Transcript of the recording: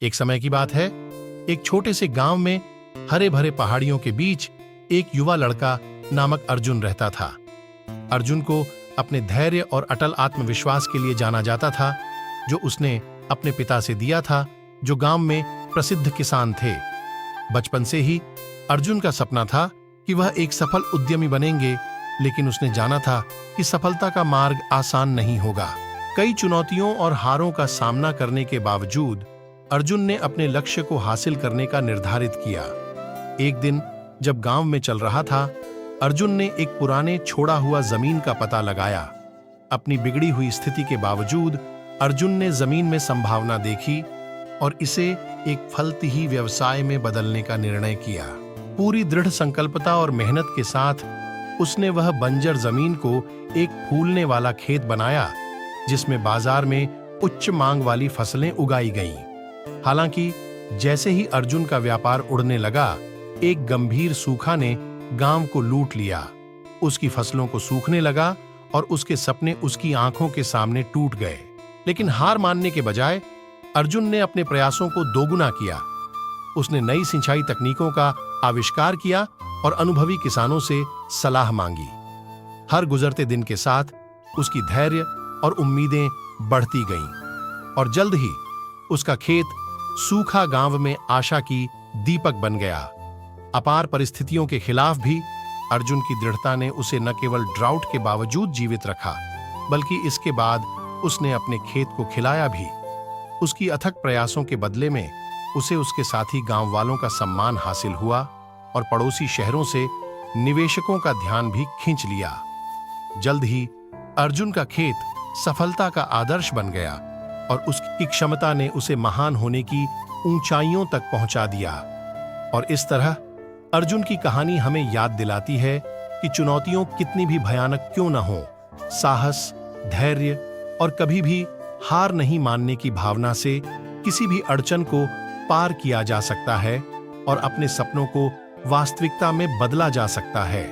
एक समय की बात है, एक छोटे से गांव में हरे भरे पहाड़ियों के बीच एक युवा लड़का नामक अर्जुन रहता था। अर्जुन को अपने धैर्य और अटल आत्मविश्वास के लिए जाना जाता था, जो उसने अपने पिता से दिया था, जो गांव में प्रसिद्ध किसान थे। बचपन से ही अर्जुन का सपना था कि वह एक सफल उद्यमी बनेंगे, लेकिन उसने जाना था कि सफलता का मार्ग आसान नहीं होगा। कई चुनौतियों और हारों का सामना करने के बावजूद अर्जुन ने अपने लक्ष्य को हासिल करने का निर्धारित किया। एक दिन जब गांव में चल रहा था, अर्जुन ने एक पुराने छोड़ा हुआ जमीन का पता लगाया। अपनी बिगड़ी हुई स्थिति के बावजूद अर्जुन ने जमीन में संभावना देखी और इसे एक फलती ही व्यवसाय में बदलने का निर्णय किया। पूरी दृढ़ संकल्पता और मेहनत के साथ उसने वह बंजर जमीन को एक फूलने वाला खेत बनाया, जिसमें बाजार में उच्च मांग वाली फसलें उगाई गईं। हालांकि जैसे ही अर्जुन का व्यापार उड़ने लगा, एक गंभीर सूखा ने गांव को लूट लिया। उसकी फसलों को सूखने लगा और उसके सपने उसकी आंखों के सामने टूट गए। लेकिन हार मानने के बजाय अर्जुन ने अपने प्रयासों को दोगुना किया। उसने नई सिंचाई तकनीकों का आविष्कार किया और अनुभवी किसानों से सलाह मांगी। हर गुजरते दिन के साथ उसकी धैर्य और उम्मीदें बढ़ती गईं और जल्द ही उसका खेत सूखा गांव में आशा की दीपक बन गया। अपार परिस्थितियों के खिलाफ भी अर्जुन की दृढ़ता ने उसे न केवल ड्राउट के बावजूद जीवित रखा, बल्कि इसके बाद उसने अपने खेत को खिलाया भी। उसकी अथक प्रयासों के बदले में उसे उसके साथी गांव वालों का सम्मान हासिल हुआ और पड़ोसी शहरों से निवेशकों का ध्यान भी खींच लिया। जल्द ही अर्जुन का खेत सफलता का आदर्श बन गया और उसकी क्षमता ने उसे महान होने की ऊंचाइयों तक पहुंचा दिया। और इस तरह अर्जुन की कहानी हमें याद दिलाती है कि चुनौतियां कितनी भी भयानक क्यों न हो, साहस, धैर्य और कभी भी हार नहीं मानने की भावना से किसी भी अड़चन को पार किया जा सकता है और अपने सपनों को वास्तविकता में बदला जा सकता है।